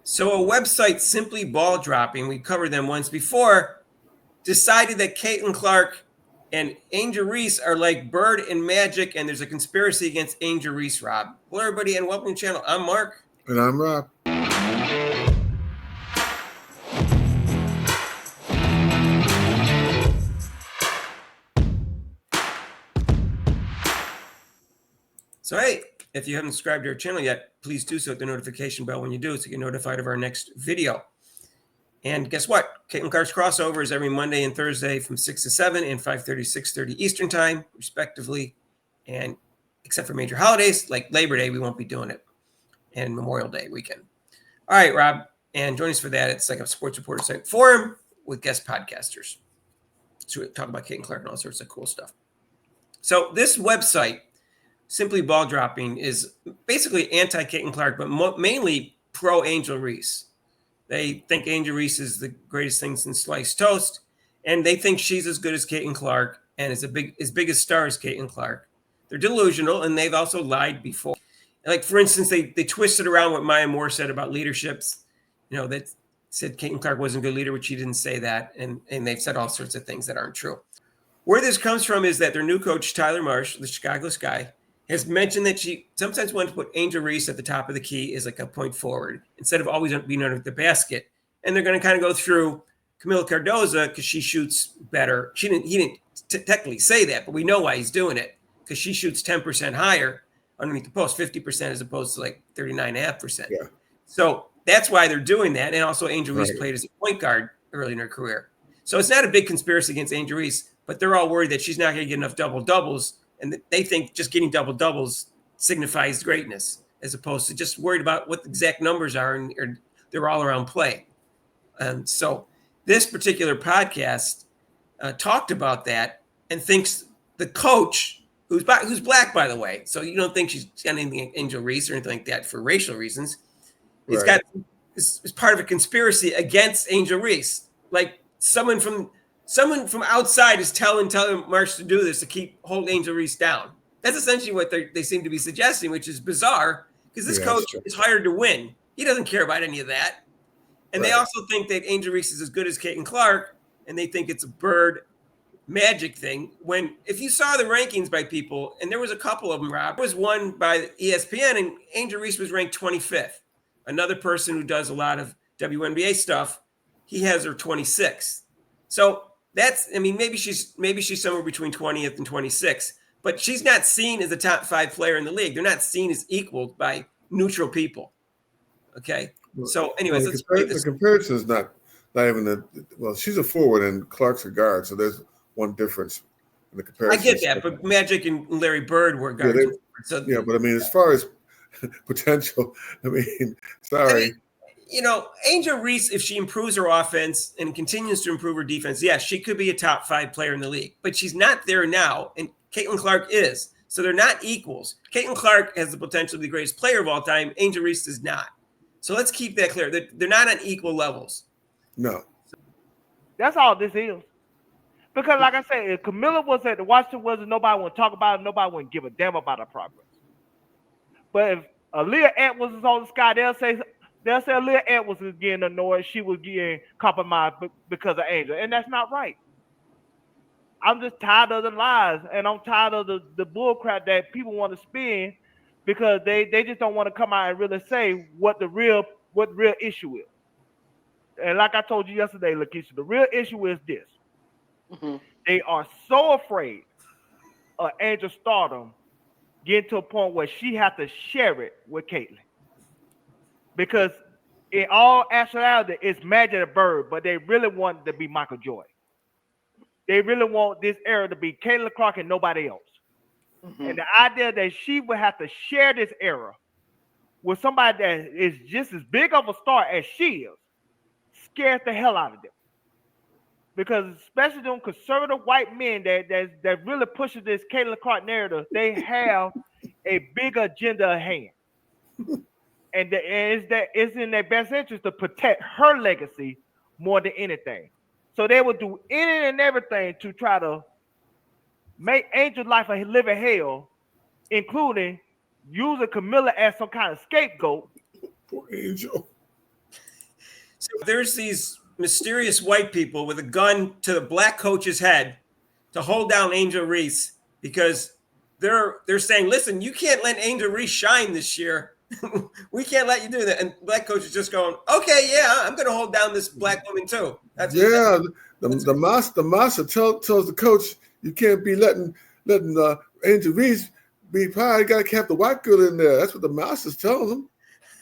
So a website, Simply Ball Dropping, we covered them once before, decided that Caitlin Clark and Angel Reese are like Bird and Magic, and there's a conspiracy against Angel Reese, Rob. Hello, everybody, and welcome to the channel. I'm Mark. And I'm Rob. So, hey, if you haven't subscribed to our channel yet, please do so at the notification bell when you do, so you get notified of our next video. And guess what? Caitlin Clark's crossover is every Monday and Thursday from 6 to 7 and 5:30, 6:30 Eastern time, respectively. And except for major holidays like Labor Day, we won't be doing it. And Memorial Day weekend. All right, Rob. And join us for that. It's like a sports reporter site forum with guest podcasters. So we talk about Caitlin Clark and all sorts of cool stuff. So this website, Simply Ball Dropping, is basically anti-Caitlin Clark, but mainly pro-Angel Reese. They think Angel Reese is the greatest thing since sliced toast, and they think she's as good as Caitlin Clark and is as big a star as Caitlin Clark. They're delusional, and they've also lied before. Like, for instance, they twisted around what Maya Moore said about leaderships. You know, that said Caitlin Clark wasn't a good leader, which she didn't say that, and they've said all sorts of things that aren't true. Where this comes from is that their new coach, Tyler Marsh, the Chicago Sky, has mentioned that she sometimes wants to put Angel Reese at the top of the key as like a point forward instead of always being under the basket. And they're going to kind of go through Camila Cardoza because she shoots better. He didn't technically say that, but we know why he's doing it because she shoots 10% higher underneath the post, 50% as opposed to like 39.5%. Yeah. So that's why they're doing that. And also Angel Reese played as a point guard early in her career. So it's not a big conspiracy against Angel Reese, but they're all worried that she's not going to get enough double-doubles. And they think just getting double-doubles signifies greatness as opposed to just worried about what the exact numbers are and they're all around play. So this particular podcast talked about that and thinks the coach, who's black, by the way, so you don't think she's got anything Angel Reese or anything like that for racial reasons. It's got is part of a conspiracy against Angel Reese. Like someone from outside is telling Marsh to do this to hold Angel Reese down. That's essentially what they seem to be suggesting, which is bizarre because this coach is hired to win. He doesn't care about any of that. And they also think that Angel Reese is as good as Caitlin Clark, and they think it's a Bird Magic thing. When if you saw the rankings by people, and there was a couple of them, Rob, was one by ESPN, and Angel Reese was ranked 25th. Another person who does a lot of WNBA stuff, he has her 26th. So that's, I mean, maybe she's somewhere between 20th and 26th, but she's not seen as a top 5 player in the league. They're not seen as equaled by neutral people. Okay. So anyways, the comparison is not even she's a forward and Clark's a guard. So there's one difference in the comparison. I get that, but Magic and Larry Bird were guards. But I mean, as far as potential, I mean, sorry. You know, Angel Reese, if she improves her offense and continues to improve her defense, yes, she could be a top 5 player in the league. But she's not there now, and Caitlin Clark is. So they're not equals. Caitlin Clark has the potential to be the greatest player of all time. Angel Reese does not. So let's keep that clear. They're not on equal levels. No. That's all this is. Because, like I said, if Camila was at the Washington Wizards, nobody would talk about it. Nobody would give a damn about her progress. But if Aaliyah Edwards is on the Sky, they'll say Aaliyah Edwards is getting annoyed. She was getting compromised because of Angel. And that's not right. I'm just tired of the lies. And I'm tired of the bull crap that people want to spin because they just don't want to come out and really say what the real issue is. And like I told you yesterday, Lakeisha, the real issue is this. Mm-hmm. They are so afraid of Angel stardom getting to a point where she has to share it with Caitlin. Because in all actuality, it's Magic and Bird, but they really want it to be Michael Jordan. They really want this era to be Caitlin Clark and nobody else. Mm-hmm. And the idea that she would have to share this era with somebody that is just as big of a star as she is scares the hell out of them. Because especially them conservative white men that really pushes this Caitlin Clark narrative, they have a big agenda at hand. And it's in their best interest to protect her legacy more than anything. So they will do anything and everything to try to make Angel's life a living hell, including using Camila as some kind of scapegoat. Poor Angel. There's these mysterious white people with a gun to the black coach's head to hold down Angel Reese because they're saying, listen, you can't let Angel Reese shine this year. We can't let you do that. And black coach is just going, okay, yeah, I'm going to hold down this black woman too. The master tells the coach you can't be letting Angel Reese be probably got to have the white girl in there. That's what the master's telling them.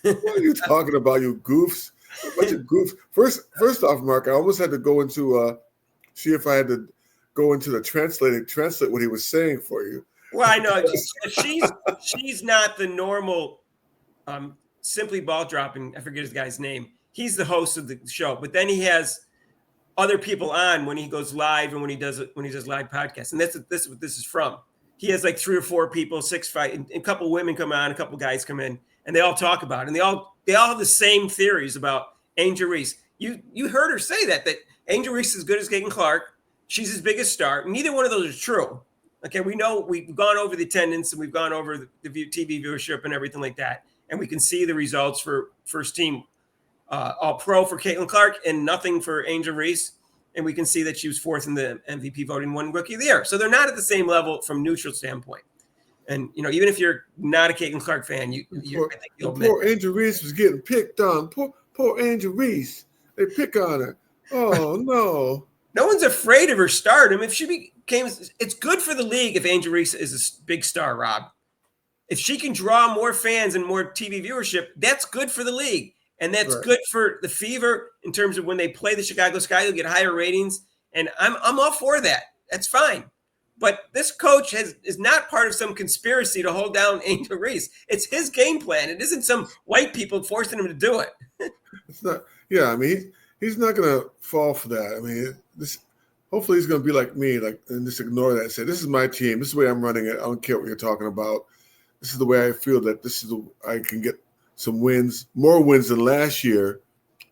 What are you talking about, you goofs? A bunch of goofs. First off, Mark, I almost had to go into see if I had to go into the translate what he was saying for you. Well, I know she's not the normal simply ball dropping. I forget his guy's name. He's the host of the show, but then he has other people on when he goes live and when he does live podcasts. And this is what this is from. He has like 3 or 4 people, 6, 5, and a couple women come on, a couple guys come in, and they all talk about it. And they all have the same theories about Angel Reese. You heard her say that Angel Reese is as good as Caitlin Clark. She's his biggest star. Neither one of those is true. Okay, we know we've gone over the attendance and we've gone over the TV viewership and everything like that. And we can see the results for first team all pro for Caitlin Clark and nothing for Angel Reese. And we can see that she was 4th in the MVP voting, 1 Rookie of the Year. So they're not at the same level from neutral standpoint. And, even if you're not a Caitlin Clark fan, I think you'll admit. Poor Angel Reese was getting picked on. Poor Angel Reese. They pick on her. Oh, no. No one's afraid of her stardom. If she became, it's good for the league if Angel Reese is a big star, Rob. If she can draw more fans and more TV viewership, that's good for the league. And that's good for the Fever in terms of when they play the Chicago Sky, they'll get higher ratings. And I'm all for that. That's fine. But this coach is not part of some conspiracy to hold down Angel Reese. It's his game plan. It isn't some white people forcing him to do it. It's not. Yeah, I mean, he's not going to fall for that. I mean, hopefully he's going to be like me, and just ignore that and say, this is my team. This is the way I'm running it. I don't care what you're talking about. This is the way I feel that I can get some wins, more wins than last year.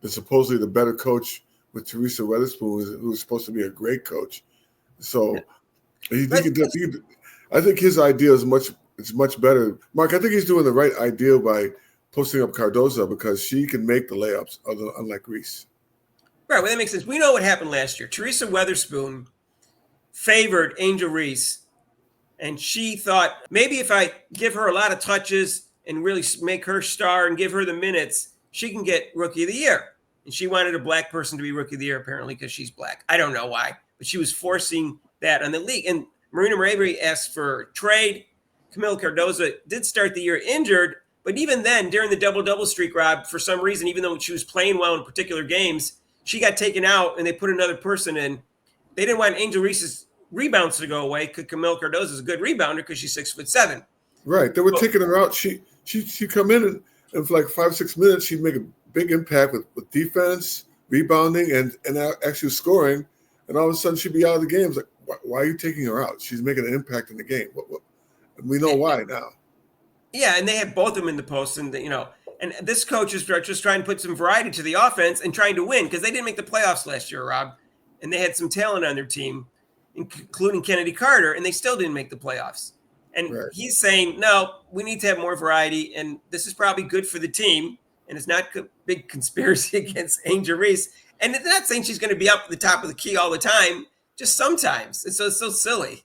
And supposedly the better coach with Teresa Weatherspoon, who was supposed to be a great coach. So I think his idea is much better. Mark, I think he's doing the right idea by posting up Cardoza because she can make the layups, unlike Reese. Right, well, that makes sense. We know what happened last year. Teresa Weatherspoon favored Angel Reese, and she thought maybe if I give her a lot of touches and really make her star and give her the minutes, she can get Rookie of the Year. And she wanted a black person to be Rookie of the Year, apparently, because she's black. I don't know why, but she was forcing that on the league. And Marina Maravy asked for trade. Camila Cardoza did start the year injured, but even then, during the double-double streak, Rob, for some reason, even though she was playing well in particular games, she got taken out and they put another person in. They didn't want Angel Reese's rebounds to go away because Camila Cardoza is a good rebounder because she's 6'7". Right. They were taking her out. She come in and for like 5-6 minutes, she'd make a big impact with defense, rebounding, and actually scoring. And all of a sudden, she'd be out of the game. It's like, why are you taking her out? She's making an impact in the game. We know why now. Yeah, and they had both of them in the post, and and this coach is just trying to put some variety to the offense and trying to win because they didn't make the playoffs last year, Rob, and they had some talent on their team, including Kennedy Carter, and they still didn't make the playoffs. And he's saying, no, we need to have more variety, and this is probably good for the team, and it's not a big conspiracy against Angel Reese. And it's not saying she's going to be up at the top of the key all the time, just sometimes. It's so silly.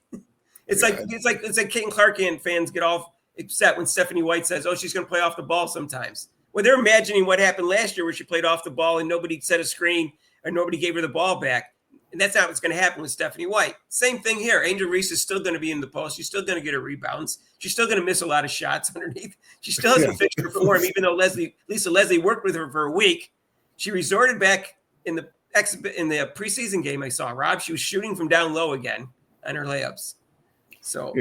It's like Caitlin Clark fans get all upset when Stephanie White says, oh, she's going to play off the ball sometimes. Well, they're imagining what happened last year where she played off the ball and nobody set a screen or nobody gave her the ball back. And that's not what's going to happen with Stephanie White. Same thing here. Angel Reese is still going to be in the post. She's still going to get her rebounds. She's still going to miss a lot of shots underneath. She still hasn't fixed her form, even though Lisa Leslie worked with her for a week. She resorted back in the preseason game I saw, Rob. She was shooting from down low again on her layups. So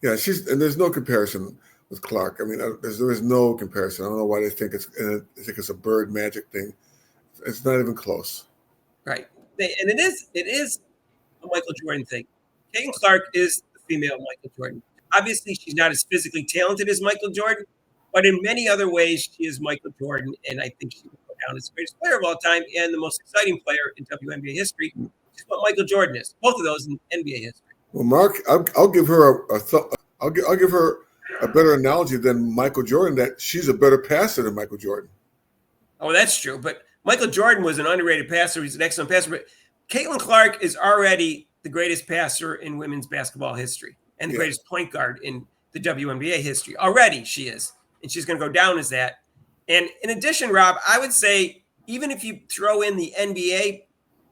there's no comparison with Clark. I mean, there is no comparison. I don't know why they think it's a bird magic thing. It's not even close. Right. And it is a Michael Jordan thing. Caitlin Clark is the female Michael Jordan. Obviously, she's not as physically talented as Michael Jordan, but in many other ways, she is Michael Jordan, and I think she will go down as the greatest player of all time and the most exciting player in WNBA history, which is what Michael Jordan is. Both of those in NBA history. Well, Mark, I'll give her I'll give her a better analogy than Michael Jordan. That she's a better passer than Michael Jordan. Oh, that's true. But Michael Jordan was an underrated passer. He's an excellent passer, but Caitlin Clark is already the greatest passer in women's basketball history and the greatest point guard in the WNBA history. Already she is, and she's going to go down as that. And in addition, Rob, I would say even if you throw in the NBA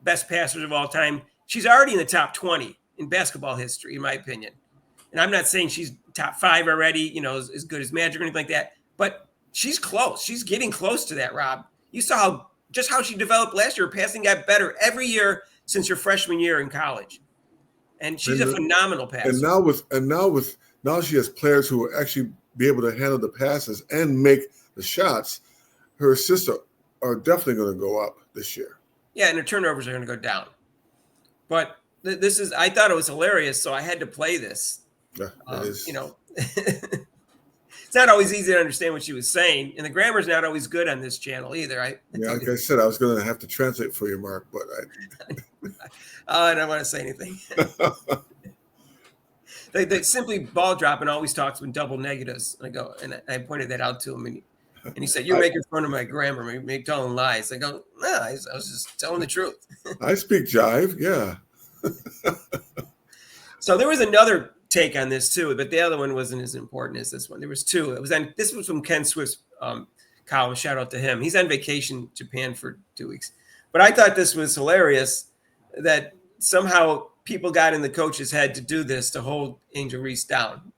best passers of all time, she's already in the top 20 in basketball history, in my opinion. And I'm not saying she's top 5 already, you know, as good as Magic or anything like that, but she's close. She's getting close to that, Rob. You saw how she developed last year. Her passing got better every year since her freshman year in college. And she's a phenomenal passer. And now she has players who will actually be able to handle the passes and make the shots. Her assists are definitely going to go up this year. Yeah, and her turnovers are going to go down. But I thought it was hilarious, so I had to play this. Yeah, you know, it's not always easy to understand what she was saying, and the grammar's not always good on this channel either. Like I said, I was going to have to translate for you, Mark, but I don't want to say anything. They simply ball drop and always talks in double negatives. And I pointed that out to him, and he said, "You're making fun of my grammar, telling lies." I go, "No, I was just telling the truth." I speak jive, yeah. So there was another take on this too, but the other one wasn't as important as this one. There was two. This was from Ken Swift's column. Shout out to him. He's on vacation in Japan for 2 weeks. But I thought this was hilarious that somehow people got in the coach's head to do this, to hold Angel Reese down.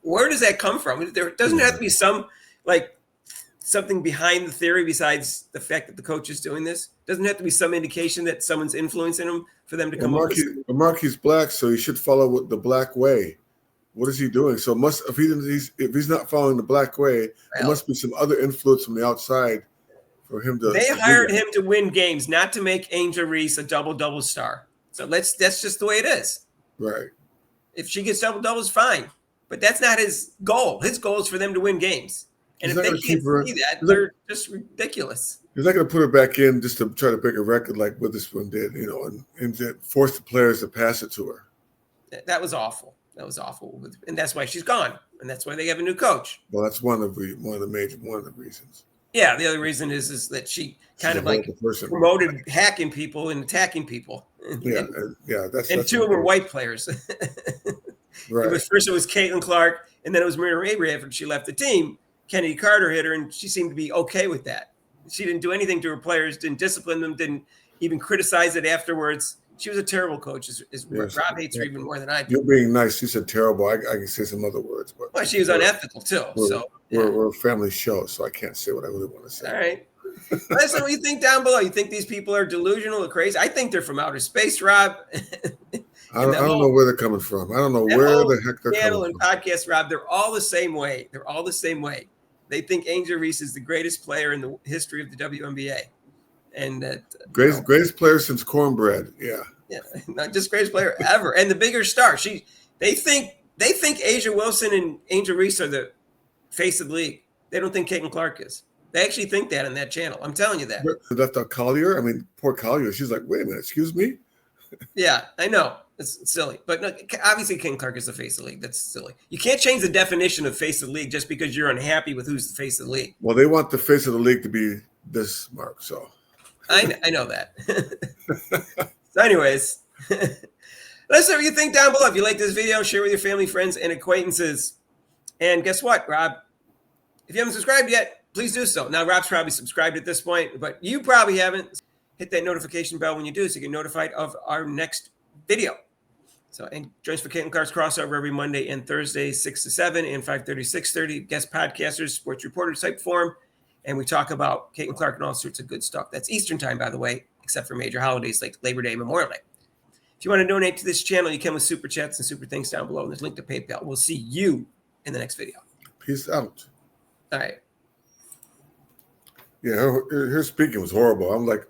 Where does that come from? There doesn't have to be something behind the theory besides the fact that the coach is doing this. Doesn't have to be some indication that someone's influencing him for them to come up with. Mark, he's black, so he should follow the black way. What is he doing? So if he's not following the black way, there must be some other influence from the outside for him to. They hired him to win games, not to make Angel Reese a double star. So that's just the way it is. Right. If she gets doubles, fine. But that's not his goal. His goal is for them to win games. And if they can't see that, they're just ridiculous. He's not going to put her back in just to try to break a record like Witherspoon did, you know, and force the players to pass it to her. That was awful. That was awful. And that's why she's gone. And that's why they have a new coach. Well, that's one of the reasons. Yeah, the other reason is that she kind of like promoted hacking people and attacking people. Yeah. That's two of them were white players. Right. First it was Caitlin Clark, and then it was Marina Raber after she left the team. Kennedy Carter hit her, and she seemed to be okay with that. She didn't do anything to her players, didn't discipline them, didn't even criticize it afterwards. She was a terrible coach. Rob hates her even more than I do. You're being nice. You said terrible. I can say some other words, but well, she was unethical too. We're a family show, so I can't say what I really want to say. All right. Let us know what you think down below. You think these people are delusional or crazy? I think they're from outer space, Rob. I don't know where they're coming from. I don't know where the heck they're coming from. Podcast, Rob, they're all the same way. They think Angel Reese is the greatest player in the history of the WNBA. And that greatest player since cornbread. Yeah, not just greatest player ever, and the bigger star. They think Asia Wilson and Angel Reese are the face of the league. They don't think Caitlin Clark is. They actually think that on that channel. I'm telling you that. Left out Collier. I mean, poor Collier. She's like, wait a minute, excuse me. Yeah, I know. It's silly. But no, obviously Caitlin Clark is the face of the league. That's silly. You can't change the definition of face of the league just because you're unhappy with who's the face of the league. Well, they want the face of the league to be this, Mark, so. I know that. So anyways, let us know what you think down below. If you like this video, share with your family, friends, and acquaintances. And guess what, Rob? If you haven't subscribed yet, please do so. Now, Rob's probably subscribed at this point, but you probably haven't. Hit that notification bell when you do so you get notified of our next video. So, and join us for Caitlin Clark's crossover every Monday and Thursday, 6 to 7 and 5:30 to 6:30. Guest podcasters, sports reporters type form. And we talk about Caitlin Clark and all sorts of good stuff. That's Eastern time, by the way, except for major holidays like Labor Day and Memorial Day. If you want to donate to this channel, you can with super chats and super thanks down below. And there's a link to PayPal. We'll see you in the next video. Peace out. All right. Yeah, her speaking was horrible. I'm like,